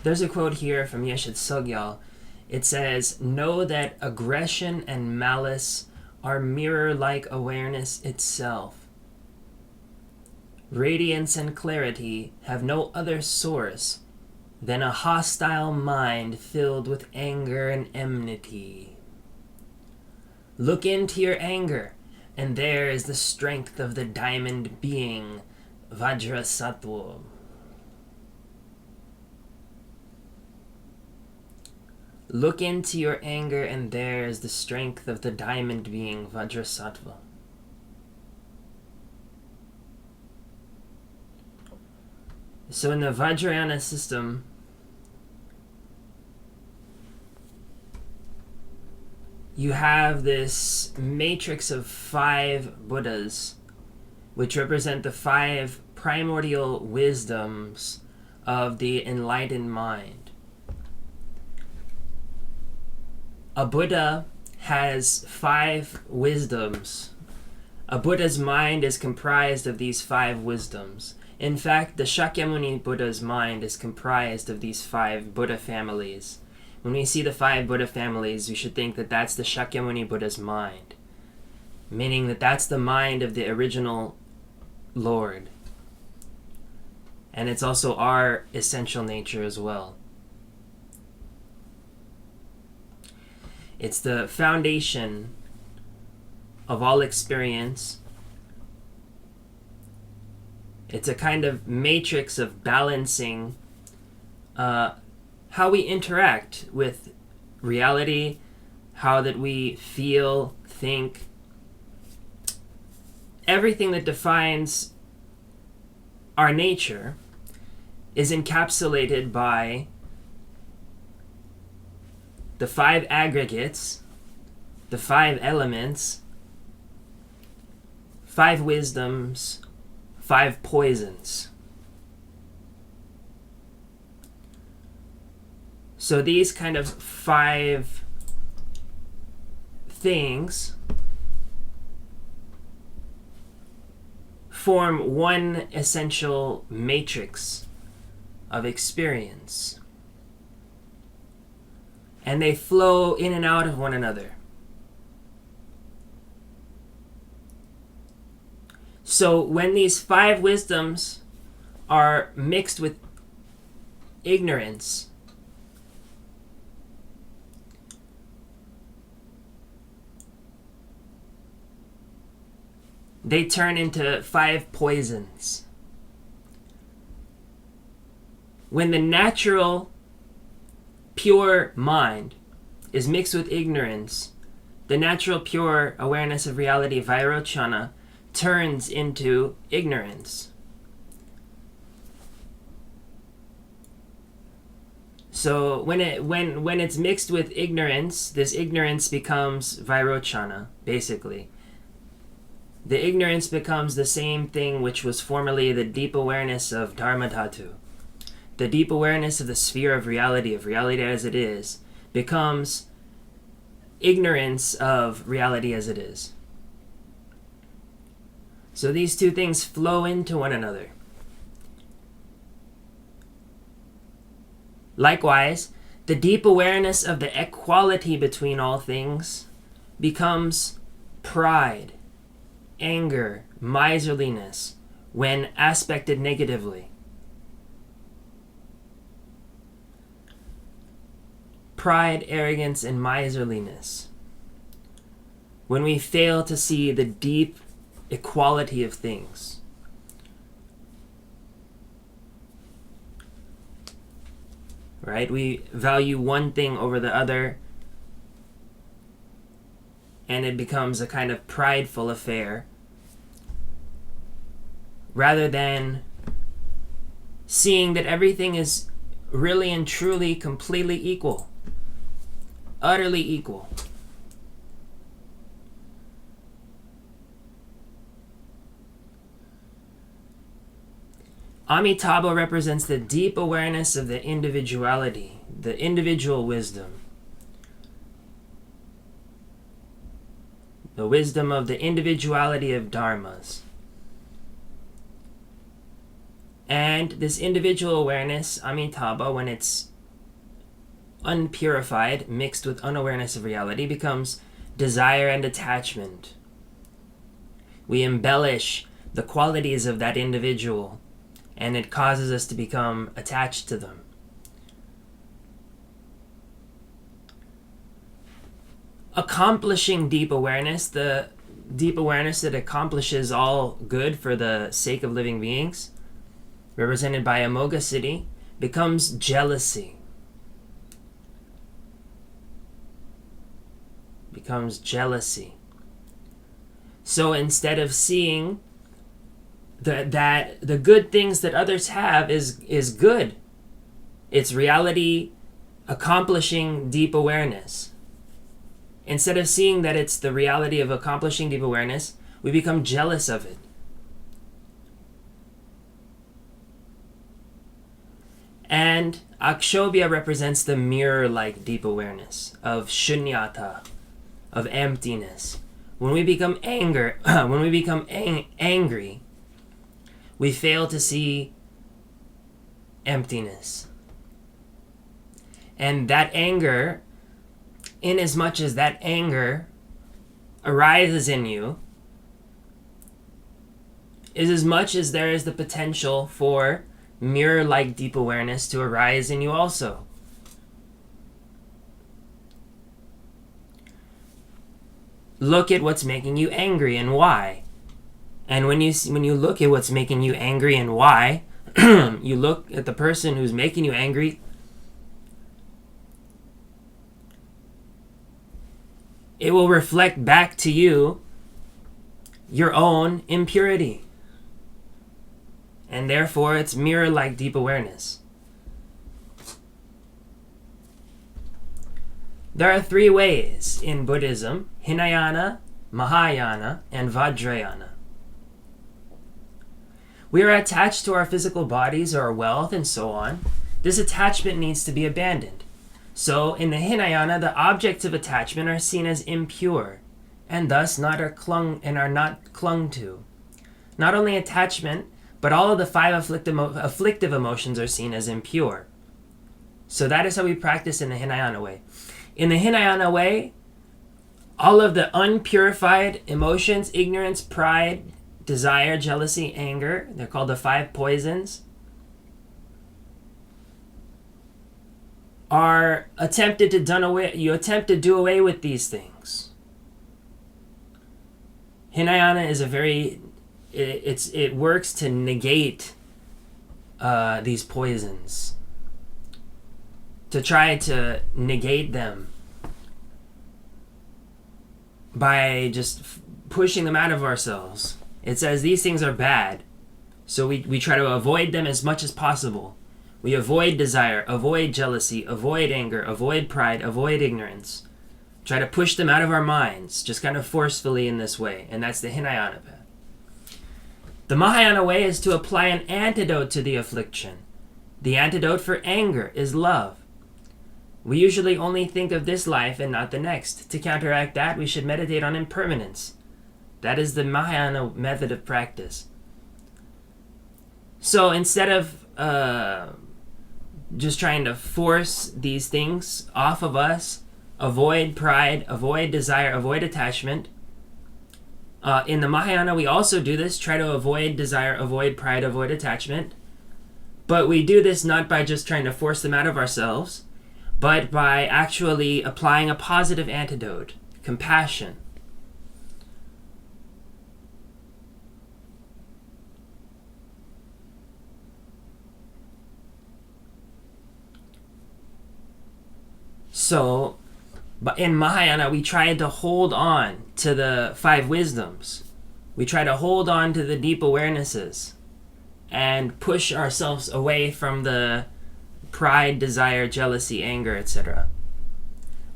There's a quote here from Yeshet Sogyal. It says, "Know that aggression and malice are mirror-like awareness itself. Radiance and clarity have no other source than a hostile mind filled with anger and enmity. Look into your anger, and there is the strength of the diamond being, Vajrasattva." Look into your anger, and there is the strength of the diamond being, Vajrasattva. So in the Vajrayana system, you have this matrix of 5 Buddhas, which represent the 5 primordial wisdoms of the enlightened mind. A Buddha has 5 wisdoms. A Buddha's mind is comprised of these 5 wisdoms. In fact, the Shakyamuni Buddha's mind is comprised of these 5 Buddha families. When we see the 5 Buddha families, we should think that that's the Shakyamuni Buddha's mind, meaning that that's the mind of the original Lord. And it's also our essential nature as well. It's the foundation of all experience. It's a kind of matrix of balancing how we interact with reality, how that we feel, think. Everything that defines our nature is encapsulated by the 5 aggregates, the 5 elements, 5 wisdoms, 5 poisons. So these kind of 5 things form one essential matrix of experience. And they flow in and out of one another. So when these 5 wisdoms are mixed with ignorance, they turn into 5 poisons. When the natural pure mind is mixed with ignorance, the natural pure awareness of reality, Vairochana, turns into ignorance. So when it's mixed with ignorance, this ignorance becomes Vairochana, basically. The ignorance becomes the same thing which was formerly the deep awareness of Dharma Dhatu. The deep awareness of the sphere of reality as it is, becomes ignorance of reality as it is. So these 2 things flow into one another. Likewise, the deep awareness of the equality between all things becomes pride, anger, miserliness, when aspected negatively. Pride, arrogance, and miserliness. When we fail to see the deep equality of things. Right? We value one thing over the other, and it becomes a kind of prideful affair, rather than seeing that everything is really and truly completely equal, utterly equal. Amitabha represents the deep awareness of the individuality, the individual wisdom. The wisdom of the individuality of dharmas. And this individual awareness, Amitabha, when it's unpurified, mixed with unawareness of reality, becomes desire and attachment. We embellish the qualities of that individual, and it causes us to become attached to them. Accomplishing deep awareness, the deep awareness that accomplishes all good for the sake of living beings, represented by Amoga Siddhi, becomes jealousy. Becomes jealousy. So instead of seeing that the good things that others have is good, it's reality accomplishing deep awareness. Instead of seeing that it's the reality of accomplishing deep awareness, we become jealous of it. And Akshobhya represents the mirror-like deep awareness of shunyata, of emptiness. When we become angry, we fail to see emptiness. And that anger, inasmuch as that anger arises in you, is as much as there is the potential for mirror-like deep awareness to arise in you also. Look at what's making you angry and why. And when you look at what's making you angry and why, you look at the person who's making you angry, it will reflect back to you your own impurity. And therefore, it's mirror-like deep awareness. There are 3 ways in Buddhism: Hinayana, Mahayana, and Vajrayana. We are attached to our physical bodies or our wealth and so on. This attachment needs to be abandoned. So, in the Hinayana, the objects of attachment are seen as impure, and thus are not clung to. Not only attachment, but all of the 5 afflictive emotions are seen as impure. So that is how we practice in the Hinayana way. In the Hinayana way, all of the unpurified emotions, ignorance, pride, desire, jealousy, anger, they're called the 5 poisons, are attempted to you attempt to do away with these things. Hinayana is it works to negate these poisons, to try to negate them by just pushing them out of ourselves. It says these things are bad, so we try to avoid them as much as possible. We avoid desire, avoid jealousy, avoid anger, avoid pride, avoid ignorance. Try to push them out of our minds, just kind of forcefully in this way, and that's the Hinayana path. The Mahayana way is to apply an antidote to the affliction. The antidote for anger is love. We usually only think of this life and not the next. To counteract that, we should meditate on impermanence. That is the Mahayana method of practice. So instead of just trying to force these things off of us, avoid pride, avoid desire, avoid attachment, in the Mahayana we also do this, try to avoid desire, avoid pride, avoid attachment. But we do this not by just trying to force them out of ourselves, but by actually applying a positive antidote, compassion. So, but in Mahayana, we try to hold on to the 5 wisdoms. We try to hold on to the deep awarenesses and push ourselves away from the pride, desire, jealousy, anger, etc.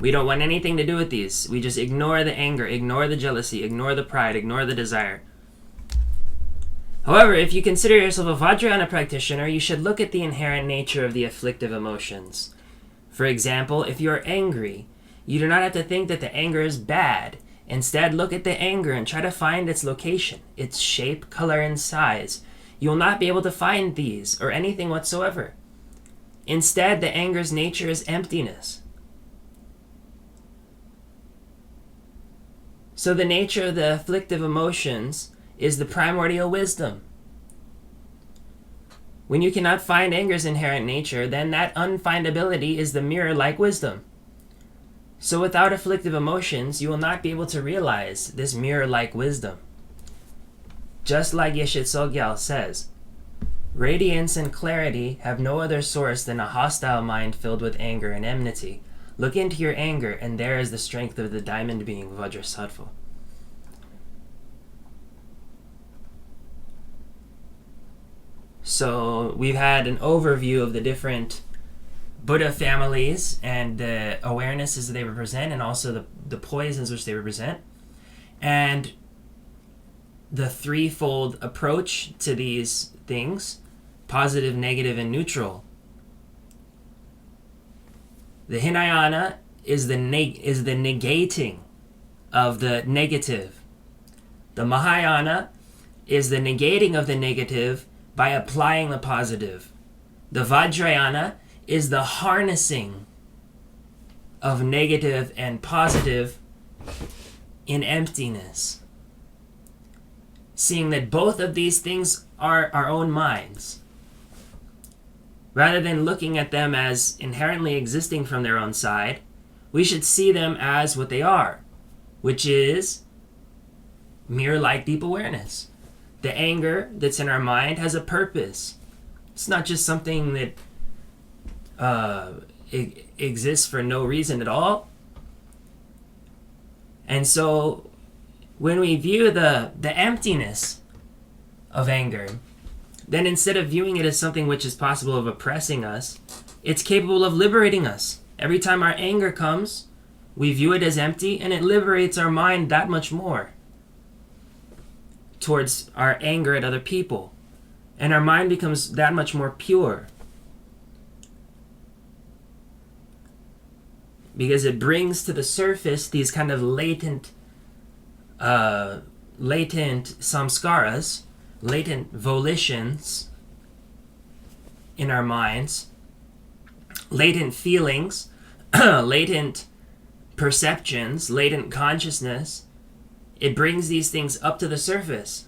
We don't want anything to do with these. We just ignore the anger, ignore the jealousy, ignore the pride, ignore the desire. However, if you consider yourself a Vajrayana practitioner, you should look at the inherent nature of the afflictive emotions. For example, if you are angry, you do not have to think that the anger is bad. Instead, look at the anger and try to find its location, its shape, color, and size. you will not be able to find these or anything whatsoever. Instead, the anger's nature is emptiness. So the nature of the afflictive emotions is the primordial wisdom. When you cannot find anger's inherent nature, then that unfindability is the mirror-like wisdom. So without afflictive emotions, you will not be able to realize this mirror-like wisdom. Just like Yeshe Tsogyal says, radiance and clarity have no other source than a hostile mind filled with anger and enmity. Look into your anger, and there is the strength of the diamond being Vajrasattva. So we've had an overview of the different Buddha families and the awarenesses that they represent, and also the poisons which they represent, and the threefold approach to these things: positive, negative, and neutral. The Hinayana is the negating of the negative. The Mahayana is the negating of the negative by applying the positive. The Vajrayana is the harnessing of negative and positive in emptiness. Seeing that both of these things are our own minds. Rather than looking at them as inherently existing from their own side, we should see them as what they are, which is mirror-like deep awareness. The anger that's in our mind has a purpose. It's not just something that exists for no reason at all. And so when we view the emptiness of anger, then instead of viewing it as something which is possible of oppressing us, it's capable of liberating us. Every time our anger comes, we view it as empty, and it liberates our mind that much more towards our anger at other people. And our mind becomes that much more pure. Because it brings to the surface these kind of latent samskaras, latent volitions in our minds, latent feelings, latent perceptions, latent consciousness. It brings these things up to the surface.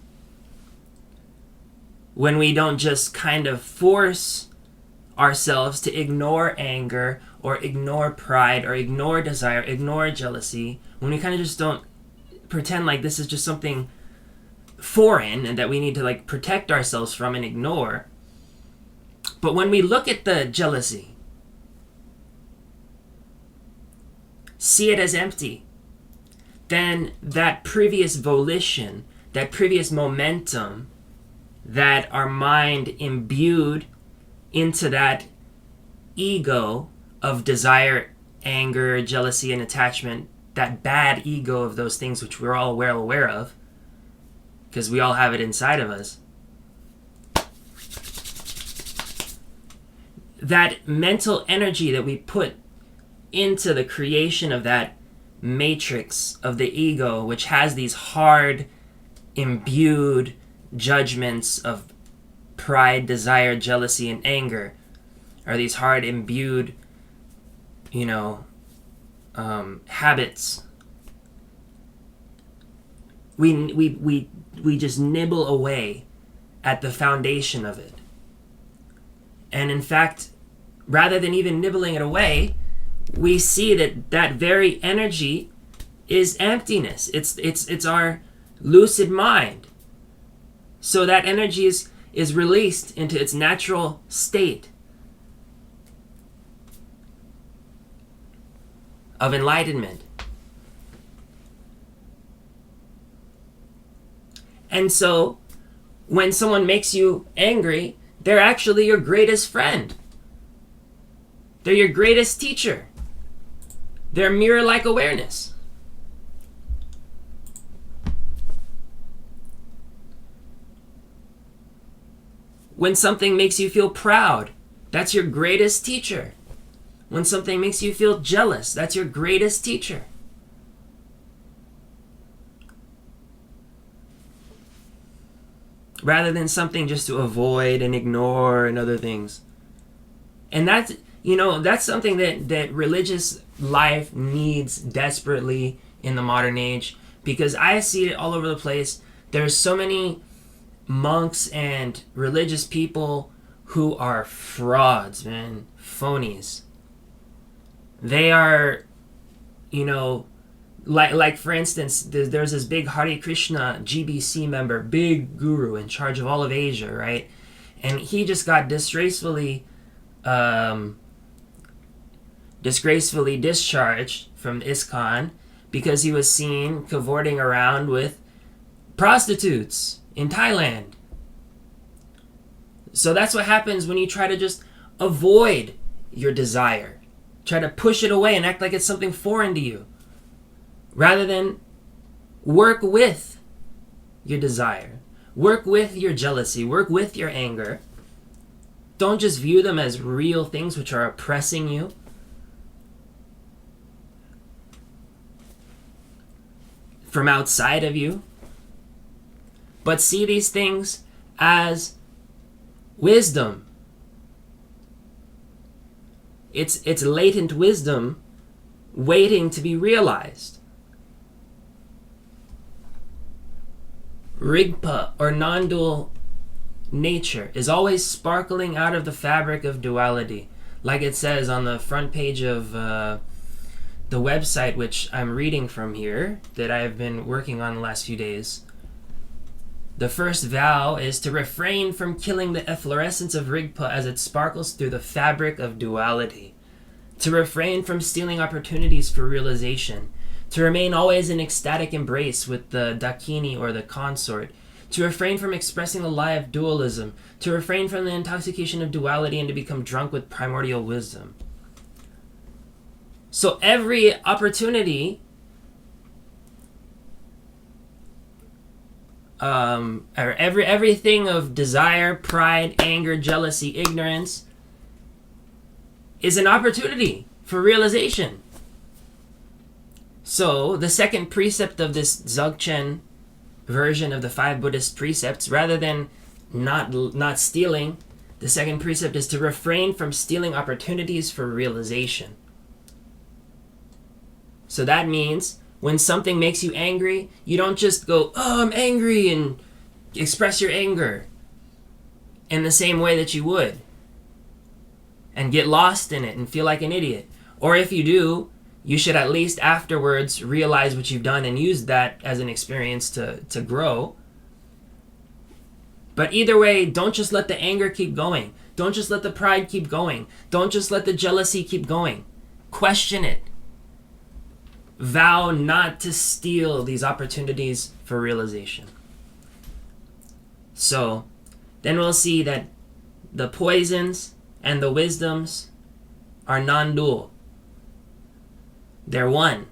When we don't just kind of force ourselves to ignore anger or ignore pride or ignore desire, ignore jealousy, when we kind of just don't pretend like this is just something foreign and that we need to like protect ourselves from and ignore. But when we look at the jealousy, see it as empty, then that previous volition, that previous momentum that our mind imbued into that ego of desire, anger, jealousy, and attachment, that bad ego of those things which we're all well aware of, because we all have it inside of us, that mental energy that we put into the creation of that matrix of the ego, which has these hard, imbued judgments of pride, desire, jealousy, and anger, are these hard, imbued, habits. We just nibble away at the foundation of it. And in fact, rather than even nibbling it away, we see that very energy is emptiness. It's our lucid mind. So that energy is released into its natural state of enlightenment. And so when someone makes you angry, they're actually your greatest friend. They're your greatest teacher. They're mirror-like awareness. When something makes you feel proud, that's your greatest teacher. When something makes you feel jealous, that's your greatest teacher. rather than something just to avoid and ignore and other things. And that's, that's something that religious life needs desperately in the modern age, because I see it all over the place. There's so many monks and religious people who are frauds, man, phonies. They are, like for instance, there's this big Hare Krishna GBC member, big guru in charge of all of Asia, right? And he just got disgracefully discharged from ISKCON because he was seen cavorting around with prostitutes in Thailand. So that's what happens when you try to just avoid your desire. Try to push it away and act like it's something foreign to you, rather than work with your desire. Work with your jealousy. Work with your anger. Don't just view them as real things which are oppressing you. From outside of you. But see these things as wisdom. It's latent wisdom waiting to be realized. Rigpa, or non-dual nature, is always sparkling out of the fabric of duality. Like it says on the front page of the website, which I'm reading from here, that I've been working on the last few days. The first vow is to refrain from killing the efflorescence of Rigpa as it sparkles through the fabric of duality. To refrain from stealing opportunities for realization. To remain always in ecstatic embrace with the Dakini or the consort. To refrain from expressing the lie of dualism. To refrain from the intoxication of duality and to become drunk with primordial wisdom. So every opportunity or everything of desire, pride, anger, jealousy, ignorance is an opportunity for realization. So the second precept of this Dzogchen version of the 5 Buddhist precepts, rather than not stealing, the second precept is to refrain from stealing opportunities for realization. So that means when something makes you angry, you don't just go, "Oh, I'm angry," and express your anger in the same way that you would, and get lost in it and feel like an idiot. Or if you do, you should at least afterwards realize what you've done and use that as an experience to grow. But either way, don't just let the anger keep going. Don't just let the pride keep going. Don't just let the jealousy keep going. Question it. Vow not to steal these opportunities for realization. So, then we'll see that the poisons and the wisdoms are non-dual. They're one.